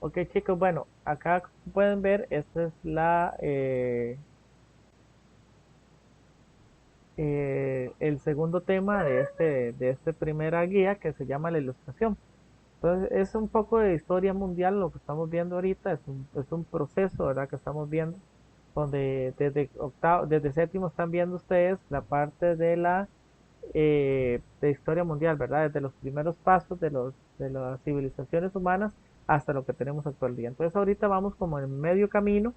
Ok, chicos, bueno, acá como pueden ver, esta es el segundo tema de este primera guía que se llama la ilustración. Entonces, es un poco de historia mundial lo que estamos viendo ahorita, es un proceso, ¿verdad? Que estamos viendo, donde desde séptimo están viendo ustedes la parte de historia mundial, ¿verdad? Desde los primeros pasos de las civilizaciones humanas hasta lo que tenemos actual día. Entonces ahorita vamos como en medio camino,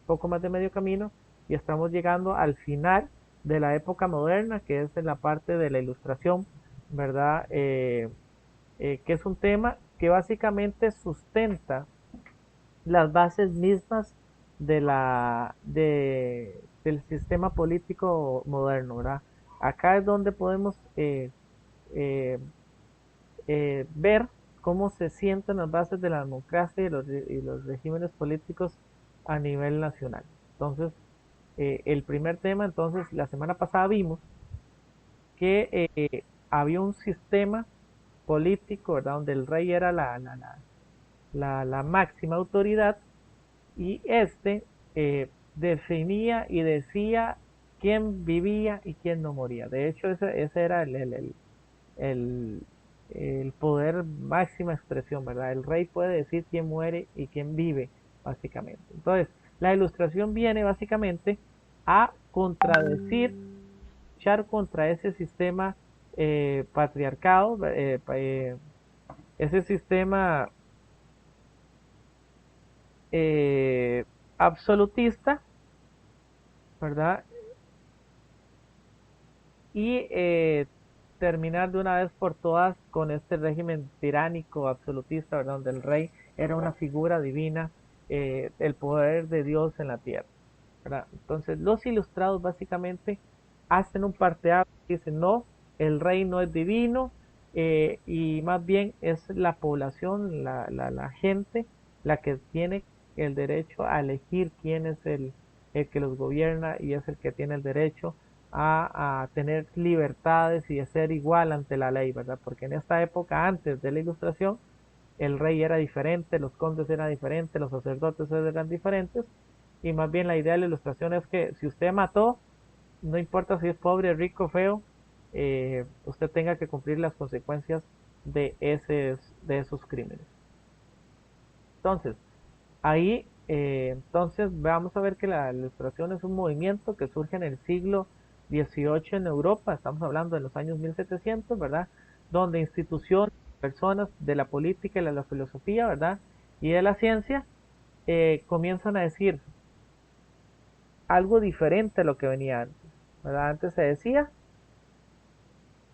poco más de medio camino, y estamos llegando al final de la época moderna, que es en la parte de la ilustración, ¿verdad? Que es un tema que básicamente sustenta las bases mismas del sistema político moderno, ¿verdad? Acá es donde podemos eh, ver cómo se sientan las bases de la democracia y los regímenes políticos a nivel nacional. Entonces, el primer tema, entonces, la semana pasada vimos que había un sistema político, ¿verdad? Donde el rey era la máxima autoridad y definía y decía quién vivía y quién no moría. De hecho, ese era el, el poder máxima expresión, ¿verdad? El rey puede decir quién muere y quién vive, básicamente. Entonces, la ilustración viene básicamente a contradecir, luchar contra ese sistema patriarcado, ese sistema eh, absolutista, ¿verdad? Y terminar de una vez por todas con este régimen tiránico, absolutista, ¿verdad? Donde el rey era una figura divina, el poder de Dios en la tierra, ¿verdad? Entonces, los ilustrados básicamente hacen un parteaguas y dicen, no, el rey no es divino, y más bien es la población, la gente, la que tiene el derecho a elegir quién es el que los gobierna y es el que tiene el derecho a tener libertades y a ser igual ante la ley, ¿verdad? Porque en esta época, antes de la ilustración, el rey era diferente, los condes eran diferentes, los sacerdotes eran diferentes, y más bien la idea de la ilustración es que si usted mató, no importa si es pobre, rico, feo, usted tenga que cumplir las consecuencias de esos crímenes. Entonces, ahí, entonces, vamos a ver que la ilustración es un movimiento que surge en el siglo XVIII en Europa, estamos hablando de los años 1700, ¿verdad? Donde instituciones, personas de la política y de la filosofía, ¿verdad? Y de la ciencia comienzan a decir algo diferente a lo que venía antes, ¿verdad? Antes se decía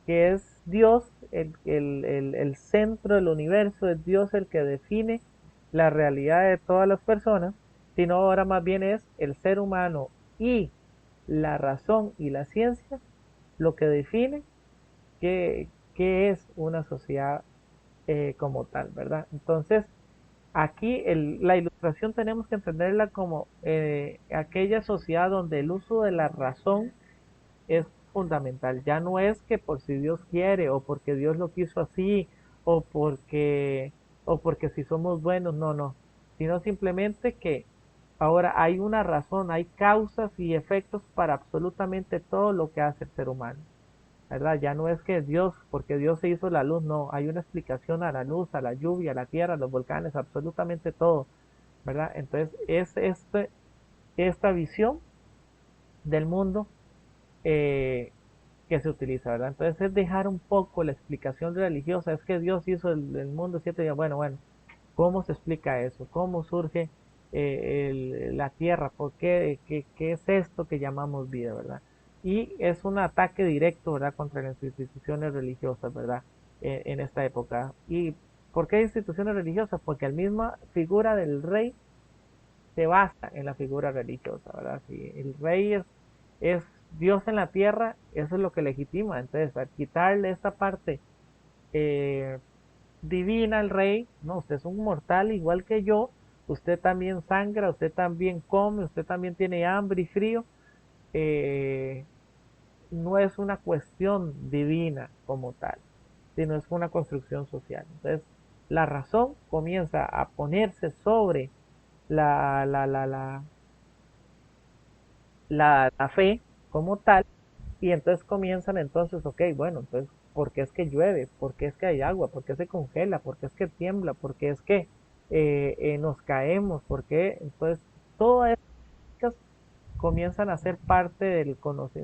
que es Dios el centro del universo, es Dios el que define la realidad de todas las personas, sino ahora más bien es el ser humano y la razón y la ciencia lo que define qué es una sociedad como tal, ¿verdad? Entonces, aquí la ilustración tenemos que entenderla como aquella sociedad donde el uso de la razón es fundamental. Ya no es que por si Dios quiere o porque Dios lo quiso así o porque si somos buenos, no, no, sino simplemente que ahora hay una razón, hay causas y efectos para absolutamente todo lo que hace el ser humano, ¿verdad? Ya no es que Dios, porque Dios se hizo la luz, no, hay una explicación a la luz, a la lluvia, a la tierra, a los volcanes, absolutamente todo, ¿verdad? Entonces es esta visión del mundo eh, que se utiliza, ¿verdad? Entonces es dejar un poco la explicación religiosa, es que Dios hizo el mundo 7 días, bueno, bueno, ¿cómo se explica eso? ¿Cómo surge la tierra? ¿Por qué? ¿Qué es esto que llamamos vida, verdad? Y es un ataque directo, ¿verdad?, contra las instituciones religiosas, ¿verdad? En esta época. ¿Y por qué instituciones religiosas? Porque la misma figura del rey se basa en la figura religiosa, ¿verdad? Si el rey es Dios en la tierra, eso es lo que legitima. Entonces, al quitarle esta parte eh, divina al rey, no, usted es un mortal igual que yo, usted también sangra, usted también come, usted también tiene hambre y frío, eh, no es una cuestión divina como tal, sino es una construcción social. Entonces, la razón comienza a ponerse sobre la, la, la, la, la fe como tal, y entonces comienzan entonces, ok, bueno, entonces, ¿por qué es que llueve? ¿Por qué es que hay agua? ¿Por qué se congela? ¿Por qué es que tiembla? ¿Por qué es que nos caemos? ¿Por qué? Entonces, todas estas comienzan a ser parte del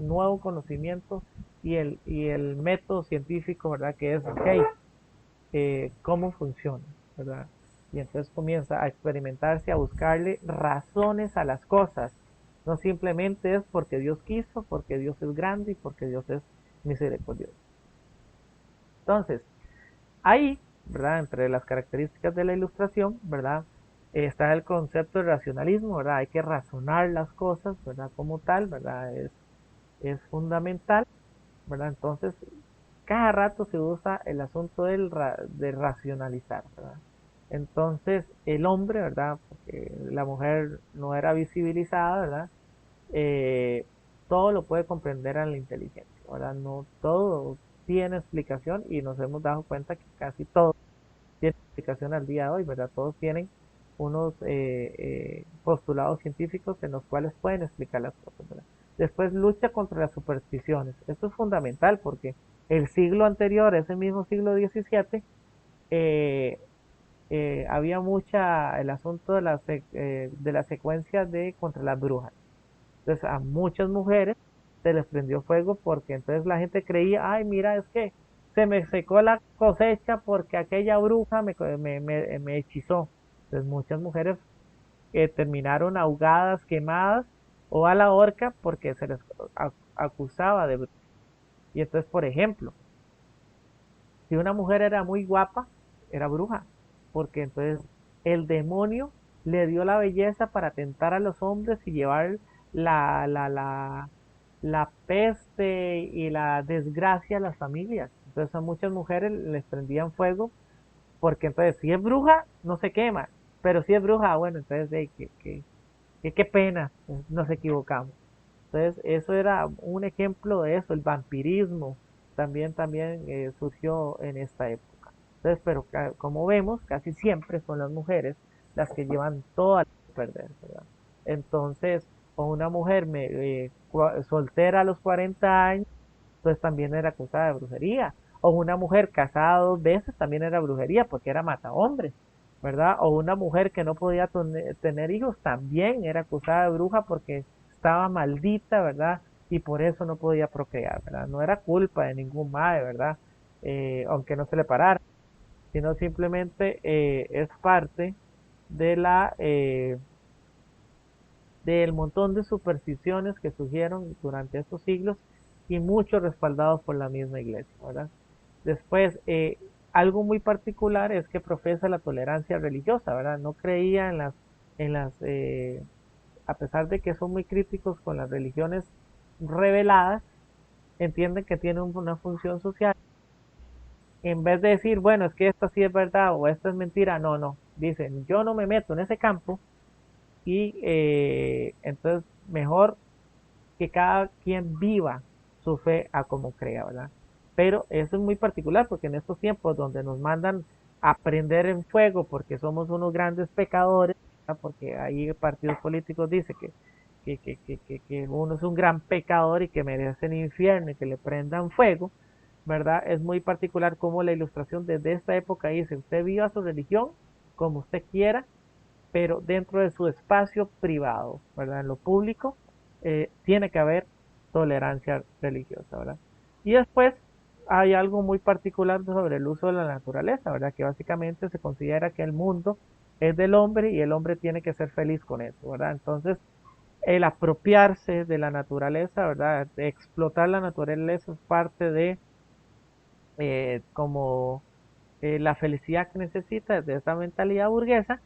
nuevo conocimiento y el método científico, ¿verdad? Que es, ok, cómo funciona, ¿verdad? Y entonces comienza a experimentarse, a buscarle razones a las cosas. No simplemente es porque Dios quiso, porque Dios es grande y porque Dios es misericordioso. Entonces, ahí, ¿verdad? Entre las características de la ilustración, ¿verdad? Está el concepto de racionalismo, ¿verdad? Hay que razonar las cosas, ¿verdad? Como tal, ¿verdad? Es fundamental, ¿verdad? Entonces, cada rato se usa el asunto de racionalizar, ¿verdad? Entonces, el hombre, ¿verdad? Porque la mujer no era visibilizada, ¿verdad? Eh, todo lo puede comprender a la inteligencia, ¿verdad? No todo tiene explicación y nos hemos dado cuenta que casi todo tiene explicación al día de hoy, ¿verdad? Todos tienen unos postulados científicos en los cuales pueden explicar las cosas, ¿verdad? Después lucha contra las supersticiones. Esto es fundamental porque el siglo anterior, ese mismo siglo XVII, eh, había mucha el asunto de la secuencia de contra las brujas. Entonces a muchas mujeres se les prendió fuego porque entonces la gente creía, ay, mira, es que se me secó la cosecha porque aquella bruja me hechizó. Entonces muchas mujeres terminaron ahogadas, quemadas o a la horca porque se les acusaba de bruja. Y entonces, por ejemplo, si una mujer era muy guapa, era bruja, porque entonces el demonio le dio la belleza para tentar a los hombres y llevar la, la, la, la peste y la desgracia a las familias. Entonces a muchas mujeres les prendían fuego, porque entonces si es bruja, no se quema, pero si es bruja, bueno, entonces qué pena, nos equivocamos. Entonces, eso era un ejemplo de eso, el vampirismo también surgió en esta época. Entonces, pero como vemos, casi siempre son las mujeres las que llevan toda la perder, ¿verdad? Entonces, o una mujer soltera a los 40 años, pues también era acusada de brujería. O una mujer casada 2 veces también era brujería porque era mata hombres, ¿verdad? O una mujer que no podía tener hijos también era acusada de bruja porque estaba maldita, ¿verdad? Y por eso no podía procrear, ¿verdad? No era culpa de ningún madre, ¿verdad? Aunque no se le parara, sino simplemente es parte de del montón de supersticiones que surgieron durante estos siglos y muchos respaldados por la misma iglesia, ¿verdad? Después, algo muy particular es que profesa la tolerancia religiosa, ¿verdad? No creía en a pesar de que son muy críticos con las religiones reveladas, entienden que tienen una función social. En vez de decir, bueno, es que esta sí es verdad o esta es mentira, no, no. Dicen, yo no me meto en ese campo y entonces mejor que cada quien viva su fe a como crea, ¿verdad? Pero eso es muy particular porque en estos tiempos donde nos mandan a prender en fuego porque somos unos grandes pecadores, ¿verdad? Porque ahí partidos políticos dicen que uno es un gran pecador y que merece el infierno y que le prendan fuego, ¿verdad? Es muy particular como la ilustración desde esta época dice, usted viva su religión como usted quiera, pero dentro de su espacio privado, ¿verdad? En lo público tiene que haber tolerancia religiosa, ¿verdad? Y después hay algo muy particular sobre el uso de la naturaleza, ¿verdad? Que básicamente se considera que el mundo es del hombre y el hombre tiene que ser feliz con eso, ¿verdad? Entonces, el apropiarse de la naturaleza, ¿verdad? De explotar la naturaleza es parte de como la felicidad que necesita de esta mentalidad burguesa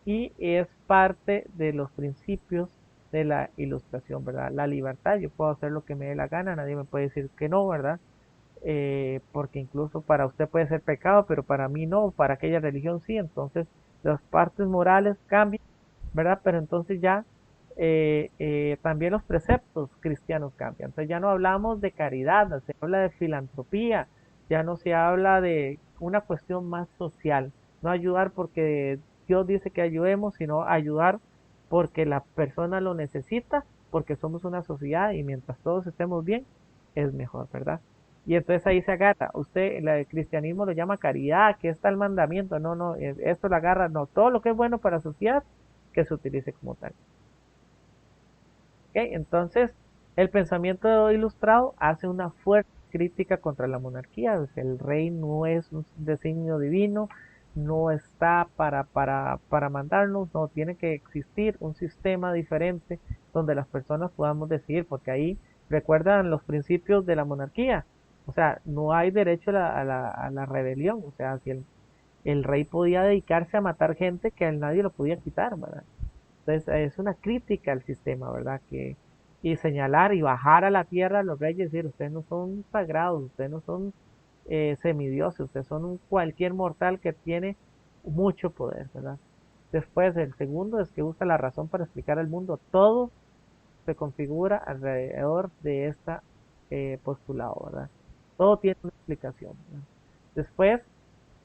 y es parte de los principios de la ilustración, ¿verdad? La libertad, yo puedo hacer lo que me dé la gana, nadie me puede decir que no, ¿verdad? Porque incluso para usted puede ser pecado, pero para mí no, para aquella religión sí, entonces las partes morales cambian, ¿verdad? Pero entonces ya también los preceptos cristianos cambian, entonces ya no hablamos de caridad, se habla de filantropía, ya no se habla de una cuestión más social, No ayudar porque Dios dice que ayudemos, sino ayudar porque la persona lo necesita, porque somos una sociedad y mientras todos estemos bien, es mejor, ¿verdad? Y entonces ahí se agarra. Usted, el cristianismo lo llama caridad, que está el mandamiento. No, no, esto lo agarra, no. Todo lo que es bueno para la sociedad, que se utilice como tal. ¿Ok? Entonces, el pensamiento ilustrado hace una fuerte crítica contra la monarquía. O sea, el rey no es un designio divino, no está para mandarnos, no tiene que existir un sistema diferente donde las personas podamos decidir, porque ahí recuerdan los principios de la monarquía. O sea, no hay derecho a la rebelión. O sea, si el rey podía dedicarse a matar gente que a él nadie lo podía quitar, ¿verdad? Entonces es una crítica al sistema, ¿verdad? Y señalar y bajar a la tierra a los reyes, decir, ustedes no son sagrados, ustedes no son semidioses, ustedes son un cualquier mortal que tiene mucho poder, ¿verdad? Después, el segundo es que usa la razón para explicar al mundo. Todo se configura alrededor de esta postulado, ¿verdad? Todo tiene una explicación, ¿verdad? Después,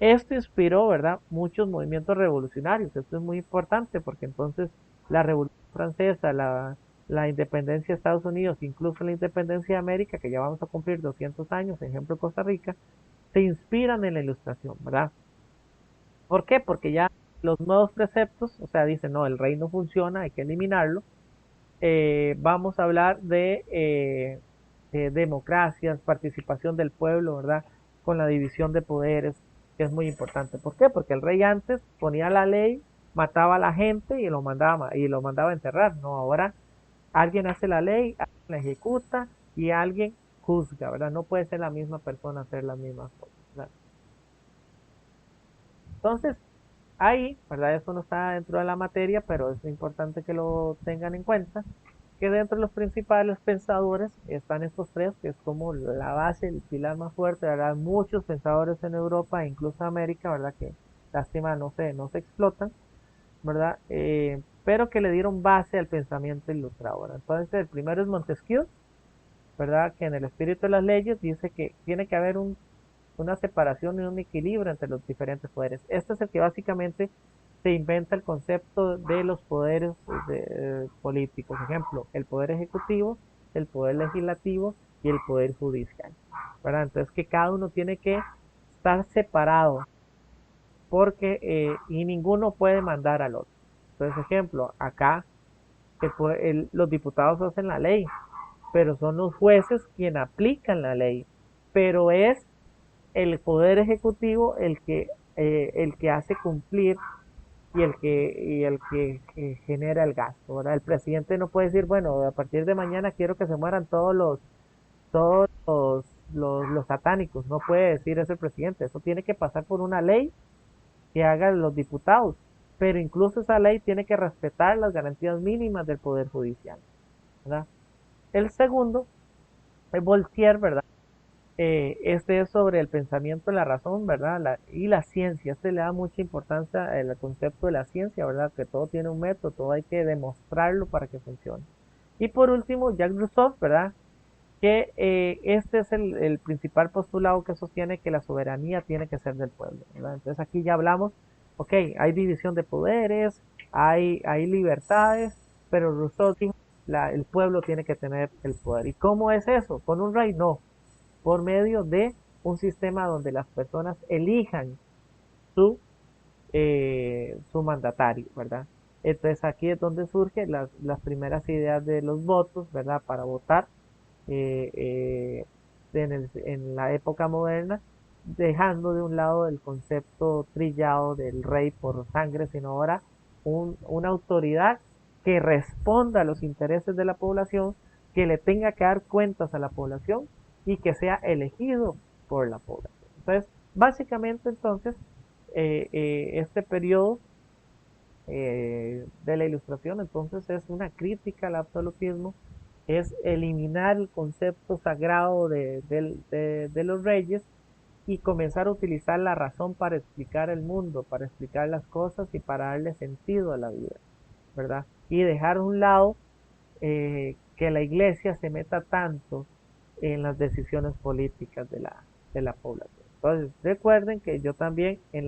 esto inspiró, ¿verdad?, muchos movimientos revolucionarios. Esto es muy importante porque entonces la Revolución Francesa, la independencia de Estados Unidos, incluso la independencia de América, que ya vamos a cumplir 200 años, ejemplo Costa Rica, se inspiran en la ilustración, ¿verdad? ¿Por qué? Porque ya los nuevos preceptos, o sea, dicen, no, el rey no funciona, hay que eliminarlo. Vamos a hablar de democracias, participación del pueblo, ¿verdad? Con la división de poderes, que es muy importante. ¿Por qué? Porque el rey antes ponía la ley, mataba a la gente y lo mandaba a enterrar, ¿no? Ahora alguien hace la ley, alguien la ejecuta y alguien juzga, ¿verdad? No puede ser la misma persona hacer las mismas cosas, ¿verdad? Entonces, ahí, ¿verdad? Eso no está dentro de la materia, pero es importante que lo tengan en cuenta, que dentro de los principales pensadores están estos tres, que es como la base, el pilar más fuerte, ¿verdad? Muchos pensadores en Europa e incluso América, ¿verdad? Que lástima no se explotan, ¿verdad? Pero que le dieron base al pensamiento ilustrado, ¿verdad? Entonces, el primero es Montesquieu, ¿verdad? Que en el espíritu de las leyes dice que tiene que haber una separación y un equilibrio entre los diferentes poderes. Este es el que básicamente se inventa el concepto de los poderes políticos. Ejemplo, el poder ejecutivo, el poder legislativo y el poder judicial, ¿verdad? Entonces que cada uno tiene que estar separado porque y ninguno puede mandar al otro. Entonces, ejemplo, acá los diputados hacen la ley, pero son los jueces quienes aplican la ley, pero es el poder ejecutivo el que hace cumplir y el que genera el gasto, ¿verdad? El presidente no puede decir, bueno, a partir de mañana quiero que se mueran todos los satánicos, no puede decir eso el presidente, eso tiene que pasar por una ley que hagan los diputados, pero incluso esa ley tiene que respetar las garantías mínimas del poder judicial, ¿verdad? El segundo es Voltaire, ¿verdad? Este es sobre el pensamiento de la razón, ¿verdad? Y la ciencia. Este le da mucha importancia al concepto de la ciencia, ¿verdad? Que todo tiene un método, todo hay que demostrarlo para que funcione. Y por último, Jacques Rousseau, ¿verdad? Que este es el principal postulado que sostiene que la soberanía tiene que ser del pueblo, ¿verdad? Entonces aquí ya hablamos, ok, hay división de poderes, hay libertades, pero Rousseau dijo, el pueblo tiene que tener el poder. ¿Y cómo es eso? ¿Con un rey? No, por medio de un sistema donde las personas elijan su mandatario, ¿verdad? Entonces aquí es donde surgen las primeras ideas de los votos, ¿verdad? Para votar eh, eh, en la época moderna, dejando de un lado el concepto trillado del rey por sangre, sino ahora una autoridad que responda a los intereses de la población, que le tenga que dar cuentas a la población y que sea elegido por la población. Entonces, básicamente entonces, este periodo de la ilustración entonces es una crítica al absolutismo, es eliminar el concepto sagrado de los reyes y comenzar a utilizar la razón para explicar el mundo, para explicar las cosas y para darle sentido a la vida, ¿verdad? Y dejar a un lado que la iglesia se meta tanto en las decisiones políticas de la población. Entonces, recuerden que yo también en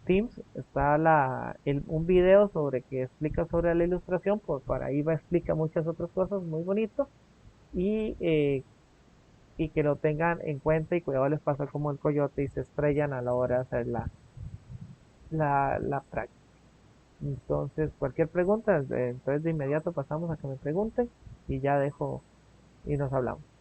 Teams está un video sobre que explica sobre la ilustración, pues para ahí va a explicar muchas otras cosas muy bonito y, y que lo tengan en cuenta y cuidado les pasa como el coyote y se estrellan a la hora de hacer la práctica. Entonces, cualquier pregunta, entonces de inmediato pasamos a que me pregunten y ya dejo y nos hablamos.